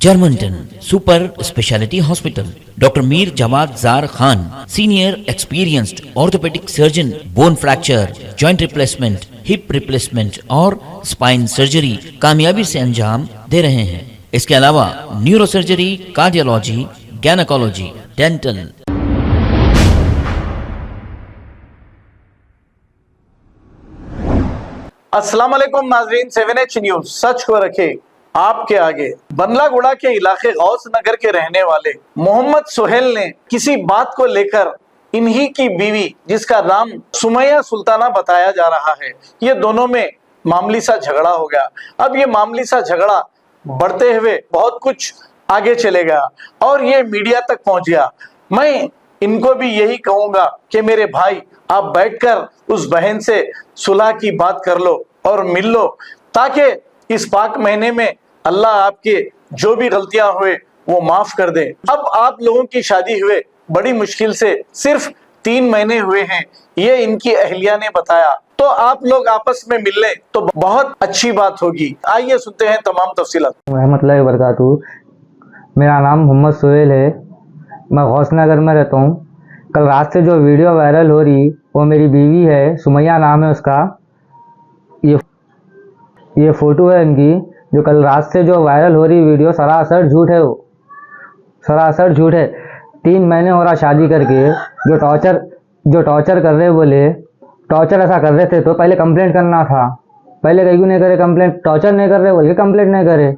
Germanton super speciality hospital, doctor Mir Jawad Zar Khan, senior experienced orthopaedic surgeon, bone fracture, joint replacement, hip replacement और spine surgery कामयाबी से अंजाम दे रहे हैं। इसके अलावा neuro surgery, cardiology, gynaecology, dental. अस्सलाम वालेकुम नाजरीन, 7H न्यूज सच को रखे आपके आगे। बंदलागुड़ा के इलाके गौस नगर के रहने वाले मोहम्मद सुहेल ने किसी बात को लेकर इन्हीं की बीवी, जिसका नाम सुमैया सुल्ताना बताया जा रहा है, ये दोनों में मामूली सा झगड़ा हो गया। अब ये मामूली सा झगड़ा बढ़ते हुए बहुत कुछ आगे चले गया और ये मीडिया तक पहुंच गया। मैं इनको भी यही कहूंगा कि मेरे भाई, आप बैठकर उस बहन से सुलह की बात कर लो और मिल लो, ताकि इस पाक महीने में अल्लाह आपके जो भी गलतियां हुए वो माफ कर दे। अब आप लोगों की शादी हुए बड़ी मुश्किल से सिर्फ 3 महीने हुए हैं, ये इनकी अहलिया ने बताया। तो आप लोग आपस में मिल लें तो बहुत अच्छी बात होगी। आइए सुनते हैं तमाम तफसीलात। रहमतुल्लाहि व बरकातहू। मेरा नाम मोहम्मद सुहेल है, मैं गौस नगर में रहता हूँ। कल रात से जो वीडियो वायरल हो रही वो मेरी बीवी है, सुमैया नाम है उसका। ये फ़ोटो है इनकी, जो कल रात से जो वायरल हो रही वीडियो सरासर झूठ है। वो सरासर झूठ है। 3 महीने हो रहा शादी करके। जो टॉर्चर कर रहे, बोले टॉर्चर ऐसा कर रहे थे तो पहले कंप्लेंट करना था। पहले कहीं क्यों नहीं करे कंप्लेंट? टॉर्चर नहीं कर रहे बोल के कंप्लेंट नहीं करे।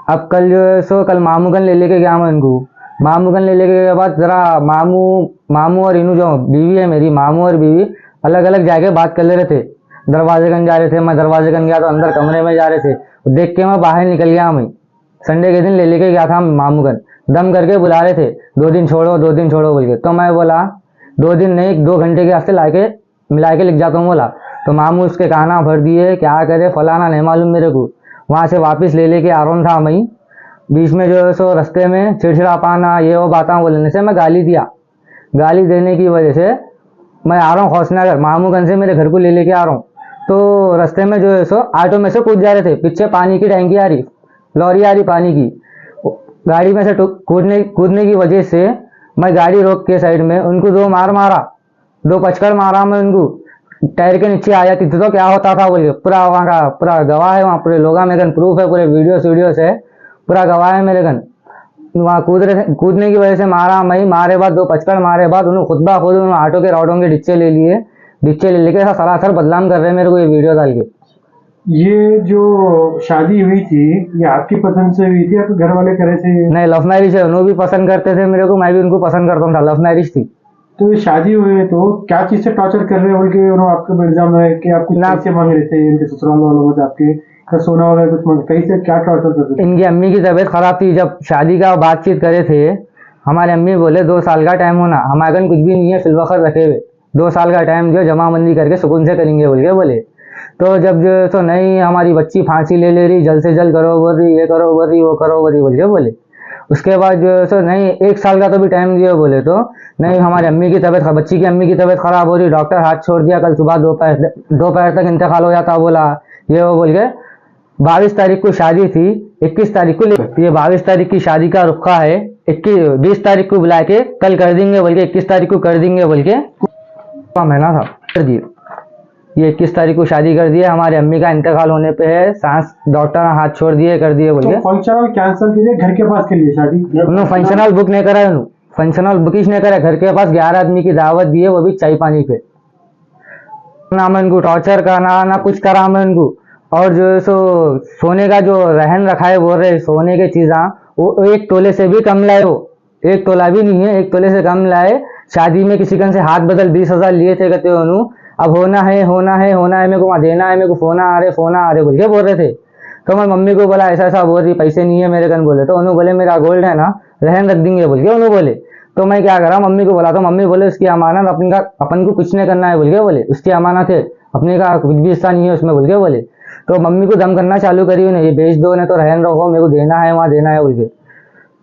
अब कल जो है सो कल मामूगन ले लेके गया मैं इनको। मामूगन ले लेके के बाद ज़रा मामू और इनू जो बीवी है मेरी, मामू और बीवी अलग अलग जाके बात कर ले रहे थे। दरवाजे गन जा रहे थे, मैं दरवाजे गन गया तो अंदर कमरे में जा रहे थे। देख के मैं बाहर निकल गया। मैं संडे के दिन ले लेके गया था मामूगन, दम करके बुला रहे थे 2 दिन छोड़ो 2 दिन छोड़ो बोल के। तो मैं बोला 2 दिन नहीं, 2 घंटे के वास्ते मिला के लिख जाता हूँ बोला। तो मामू उसके काना भर दिए, क्या करे फलाना नहीं मालूम मेरे को। वहाँ से वापस ले लेके आ रहा था मैं। बीच में जो है सो रास्ते में चिड़चिड़ा पाना, ये वो बातें बोलने से मैं गाली दिया। गाली देने की वजह से मैं आ रहा हूँ गौसनगर, मामूगंज से मेरे घर को ले लेके आ रहा हूँ। तो रास्ते में जो है सो ऑटो में से कूद जा रहे थे। पीछे पानी की टैंकी आ रही, लॉरी आ रही पानी की। गाड़ी में से कूदने की वजह से मैं गाड़ी रोक के साइड में उनको 2 मारा, 2 पचकड़ मारा मैं उनको। टायर के नीचे आ जाती थी तो क्या होता था बोलिए। पूरा वहाँ का पूरा गवाह है, वहाँ पूरे लोग मेरे गन प्रूफ है, पूरे वीडियो से पूरा गवाह है मेरे गन। वहाँ कूदने की वजह से मारा मैं। मारे बाद 2 पचकड़ मारे बाद उन्होंने खुद ऑटो के राउडों के डिच्चे ले लिए। डिच्चे ले लेके ऐसा सरासर बदनाम कर रहे हैं मेरे को ये वीडियो डाल के। ये जो शादी हुई थी ये आपकी पसंद से हुई थी, आपके घर वाले करे थे? नहीं, लव मैरिज है। उन्होंने भी पसंद करते थे मेरे को, मैं भी उनको पसंद करता था। लव मैरिज थी। तो ये शादी हुई तो क्या चीज से टॉर्चर कर रहे हैं बोल के उन्होंने आपके इल्जाम है कि आप कुछ पैसे मांग रहे थे इनके ससुराल वालों से, आपके सोना वगैरह कुछ मांग, कहीं से क्या टॉर्चर कर रहे थे? इनकी अम्मी की तबीयत खराब थी। जब शादी का बातचीत करे थे हमारे अम्मी बोले 2 साल का टाइम होना, हमारे कुछ भी नहीं है फिलवखत रखे हुए। 2 साल का टाइम जो जमाबंदी करके सुकून से करेंगे बोल के बोले। तो जब जो तो नहीं, हमारी बच्ची फांसी ले रही, जल्द से जल्द करो बोल रही, ये करो बोल रही, वो करो बोल रही बोल के बोले। उसके बाद जो सो नहीं, 1 साल का तो भी टाइम दिया बोले। तो नहीं, हमारी अम्मी की तबीयत, बच्ची की अम्मी की तबीयत खराब हो रही, डॉक्टर हाथ छोड़ दिया, कल सुबह दोपहर तक इंतकाल हो जाता बोला, ये वो बोल के। 22 तारीख को शादी थी, 21 तारीख को ये 22 तारीख की शादी का रुखा है। 20 तारीख को बुला के कल कर देंगे बोल के, 21 तारीख को कर देंगे बोल के महीना था कर दिए। ये 21 तारीख को शादी कर दिया। हमारी अम्मी का इंतकाल होने पे है, सांस डॉक्टर ने हाथ छोड़ दिए, कर दिए बोल के। फंक्शनल कैंसिल कीजिए, घर के पास के लिए शादी। उन्होंने फंक्शनल बुक नहीं करा, फंक्शनल बुकिश नहीं करा। घर के पास 11 आदमी की दावत दी है, वो भी चाय पानी पे। ना मैं इनको टॉर्चर करना ना कुछ करा मैं इनको। और जो है सो सोने का जो रहन रखा है बोल रहे सोने के चीज़ा वो 1 तोले से भी कम लाए। वो 1 तोला भी नहीं है, 1 तोले से कम लाए। शादी में किसी कन से हाथ बदल 20,000 लिए थे कहते उन्होंने। अब होना है मेरे को वहाँ देना है, मेरे को फोन आ रहे बोल के बोल रहे थे। तो मैं मम्मी को बोला ऐसा बोल रही, पैसे नहीं है मेरे कन बोले। तो उन्होंने बोले मेरा गोल्ड है ना, रहन रख देंगे बोल के उन्होंने बोले। तो मैं क्या करा, मम्मी को बोला तो मम्मी बोले उसकी अमानत अपन को कुछ नहीं करना है बोल के बोले। उसकी अमानत है, अपने का कुछ भी हिस्सा नहीं है उसमें बोल के बोले। तो मम्मी को दम करना चालू करी उन्हें, ये बेच दो, नहीं तो रहन रखो, मेरे को देना है वहाँ देना है बोल के,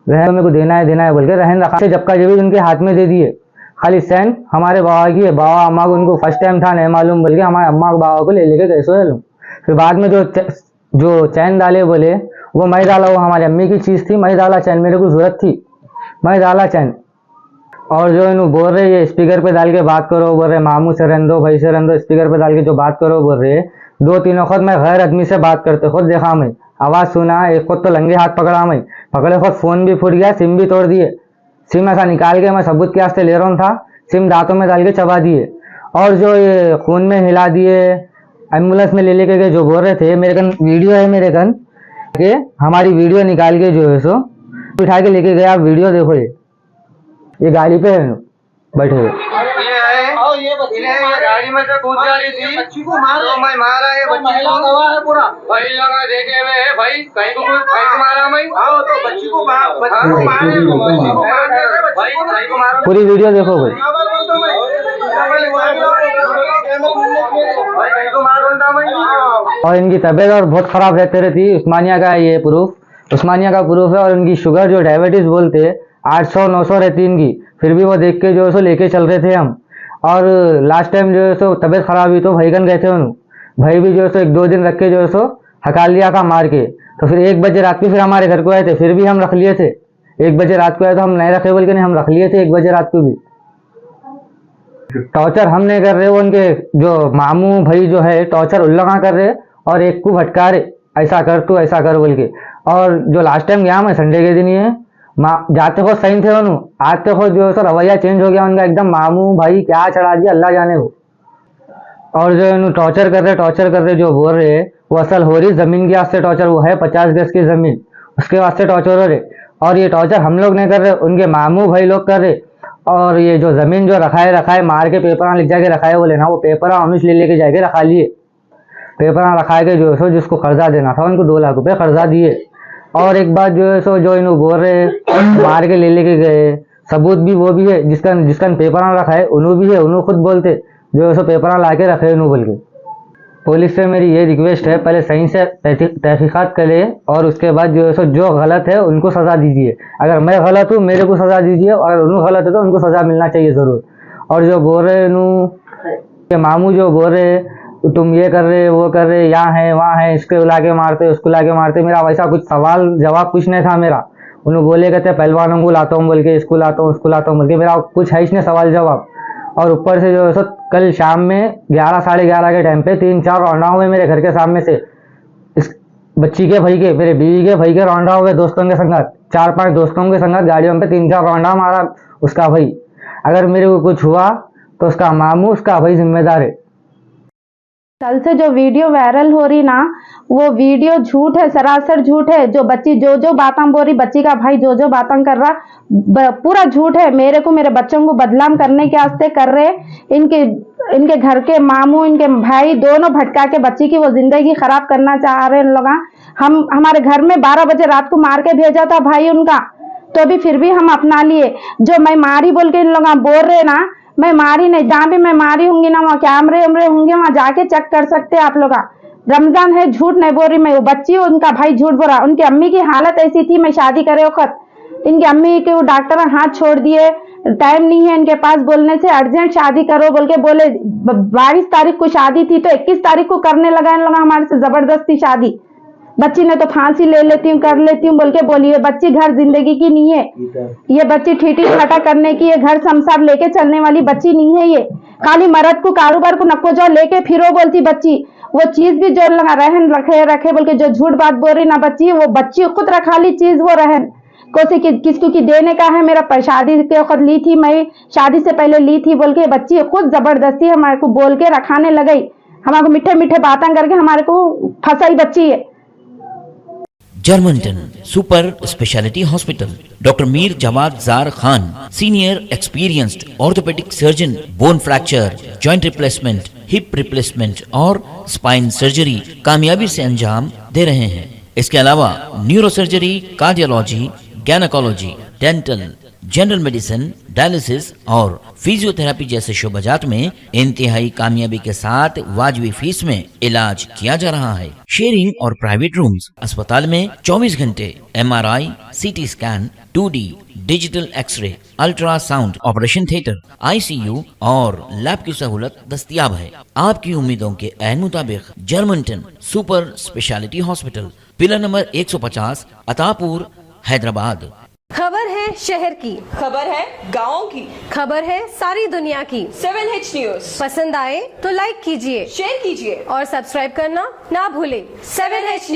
रहन मेरे को देना है बोल के रहन रखा से जब का जब उनके हाथ में दे दिए। खाली सैन हमारे बाबा की है, बाबा अम्मा को उनको फर्स्ट टाइम था नहीं मालूम बोल के हमारे अम्मा को बाबा को ले लेके कैसे लूँ। फिर बाद में जो चैन डाले बोले वो मैं डाला, वो हमारी अम्मी की चीज़ थी, मैं डाला चैन, मेरे को ज़रूरत थी, मैं डाला चैन। और जो इन्हों बोल रहे ये स्पीकर पे डाल के बात करो, बोल रहे मामू से रहने दो, भाई से रहने दो, स्पीकर पे डाल के जो बात करो बोल रहे। 2-3 वक्त मैं गैर आदमी से बात करते खुद देखा, मैं आवाज़ सुना, एक खुद तो लंगे हाथ पकड़ा, मैं पकड़े खुद फ़ोन भी फूट गया, सिम भी तोड़ दिए। सिम ऐसा निकाल के मैं सबूत के वास्ते ले रहा था, सिम दांतों में डाल के चबा दिए। और जो ये खून में हिला दिए, एम्बुलेंस में ले लेके गए, जो बोल रहे थे, मेरे कन वीडियो है, मेरे कन के हमारी वीडियो निकाल के जो है सो उठा के लेके गया। आप वीडियो देखो, ये गाड़ी पे है बैठे हुए। गाड़ी में से कूद जा रही थी, बच्ची को मारा, तो मैं मारा है, बच्ची को गवाह है पूरा, भाई लगा देखे हुए है भाई, कहीं को मारा मैं, आओ तो बच्ची को मारा, भाई कहीं को मारा, पूरी वीडियो देखो भाई। और इनकी तबीयत और बहुत ख़राब रहते रहती। उस्मानिया का ये प्रूफ, उस्मानिया का प्रूफ है। और इनकी शुगर जो डायबिटीज़ बोलते 800-900 रहती इनकी, फिर भी वो देख के जो है सो लेके चल रहे थे हम। और लास्ट टाइम जो है सो तबीयत ख़राब हुई तो भाईगन गए थे उन्होंने, भाई भी जो है सो 1-2 दिन रख के जो है सो हका लिया था मार के। तो फिर 1 बजे रात को फिर हमारे घर को आए थे, फिर भी हम रख लिए थे। 1 बजे रात को आए तो हम नहीं रखे बोल के नहीं, हम रख लिए थे 1 बजे रात को भी। टॉर्चर हम नहीं कर रहे, वो उनके जो मामू भाई जो है टॉर्चर उल्लंघन कर रहे और एक को भटका रहे, ऐसा कर तू ऐसा कर बोल के। और जो लास्ट टाइम गया मैं संडे के दिन, ये जाते खुद सही थे उन्होंने, आते खुद जो है सो रवैया चेंज हो गया उनका एकदम, मामू भाई क्या चढ़ा दिया अल्लाह जाने वो। और जो इन्होंने टॉर्चर कर रहे जो बोल रहे वो असल हो रही ज़मीन के वास्ते टॉर्चर, वो है 50 गज की ज़मीन, उसके वास्ते टॉर्चर हो रहे। और ये टॉर्चर हम लोग नहीं कर रहे, उनके मामू भाई लोग कर रहे। और ये जो ज़मीन जो रखाए मार के पेपर लिख जाके रखाए बोले ना, वो पेपर हमेशा लेके जाके रखा लिए, पेपर रखा के जो है सो जिसको कर्जा देना था उनको 2 लाख रुपए कर्जा दिए। और एक बात जो है सो जो इन्हों बोल रहे मार के ले लेके गए, सबूत भी वो भी है, जिसका पेपर रखा है उन्हों भी है, उन्हों खुद बोलते जो है सो पेपर ला के रखे उन्हों बोल के। पुलिस से मेरी ये रिक्वेस्ट है, पहले सही से तहकीकात करे और उसके बाद जो है सो जो गलत है उनको सज़ा दीजिए। अगर मैं गलत हूँ मेरे को सज़ा दीजिए, और उन्हों गलत है तो उनको सज़ा मिलना चाहिए ज़रूर। और जो बोल रहे इन्हों मामू जो बोल रहे तुम ये कर रहे वो कर रहे, यहाँ है वहाँ है, इसको ला के मारते उसको ला के मारते, मेरा वैसा कुछ सवाल जवाब कुछ नहीं था मेरा। उन्होंने बोले कहते पहलवानों को लाता हूँ बोल के, इसको लाता हूँ उसको लाता हूँ बोल के, मेरा कुछ है इसने सवाल जवाब। और ऊपर से जो है सो कल शाम में 11-11:30 के टाइम पे 3-4 रौंडा हुए मेरे घर के सामने से, इस बच्ची के भाई के, मेरे बीवी के भाई के रौंडा हुए दोस्तों के संगत, 4-5 दोस्तों के संगत गाड़ियों पे 3-4 रौंडा मारा उसका भाई। अगर मेरे को कुछ हुआ तो उसका मामू उसका भाई जिम्मेदार है। कल से जो वीडियो वायरल हो रही ना, वो वीडियो झूठ है, सरासर झूठ है। जो बच्ची जो बातें बोल रही, बच्ची का भाई जो बातें कर रहा, पूरा झूठ है। मेरे को मेरे बच्चों को बदनाम करने के वास्ते कर रहे। इनके घर के मामू इनके भाई दोनों भटका के बच्ची की वो जिंदगी खराब करना चाह रहे हैं इन लोग। हमारे घर में 12 बजे रात को मार के भेजा था भाई उनका, तो भी फिर भी हम अपना लिए। जो मैं मारी बोल के इन लोग बोल रहे ना, मैं मारी नहीं। जहाँ भी मैं मारी होंगी ना, वहाँ कैमरे होंगे, वहाँ जाके चेक कर सकते हैं आप लोग। रमजान है, झूठ नहीं बोल रही मैं। वो बच्ची उनका भाई झूठ बोल रहा। उनकी अम्मी की हालत ऐसी थी, मैं शादी करे वक्त इनकी अम्मी के वो डॉक्टर हाथ छोड़ दिए, टाइम नहीं है इनके पास बोलने से, अर्जेंट शादी करो बोल के बोले। 22 तारीख को शादी थी तो 21 तारीख को करने लगा इन लोग हमारे से जबरदस्ती शादी। बच्ची ने तो फांसी ले लेती हूँ कर लेती हूँ बोल के बोली। ये बच्ची घर जिंदगी की नहीं है, ये बच्ची ठीठी ठाटा करने की, ये घर संसार लेके चलने वाली बच्ची नहीं है। ये खाली मर्द को कारोबार को नको जो लेके फिरो बोलती बच्ची। वो चीज भी जो लगा रहन रखे बोल के जो झूठ बात बोल रही ना बच्ची, वो बच्ची खुद रखा ली चीज वो रहन कोसे किसको की देने का है। मेरा शादी के वक्त ली थी, मैं शादी से पहले ली थी बोल के बच्ची खुद जबरदस्ती हमारे को बोल के रखाने लगी। हमारे को मीठे मीठे बातें करके हमारे को फंसाई बच्ची है। जर्मनटन super speciality hospital, doctor Mir Jamat Zar Khan, senior experienced orthopaedic surgeon, bone fracture, joint replacement, hip replacement और स्पाइन सर्जरी कामयाबी से अंजाम दे रहे हैं। इसके अलावा neuro surgery, cardiology, gynaecology, dental, general medicine, dialysis और फिजियोथेरेपी जैसे शोबाजात में इंतहाई कामयाबी के साथ वाजिबी फीस में इलाज किया जा रहा है। शेयरिंग और प्राइवेट रूम्स, अस्पताल में 24 घंटे MRI, CT scan, 2D digital x ray, ultrasound, operation theatre, ICU और लैब की सहूलत दस्तयाब है। आपकी उम्मीदों के ऐन मुताबिक Germanten super speciality hospital pillar number 150, Attapur, Hyderabad. खबर है शहर की, खबर है गाँव की, खबर है सारी दुनिया की। 7H न्यूज पसंद आए तो लाइक कीजिए, शेयर कीजिए और सब्सक्राइब करना ना भूलें। 7H news.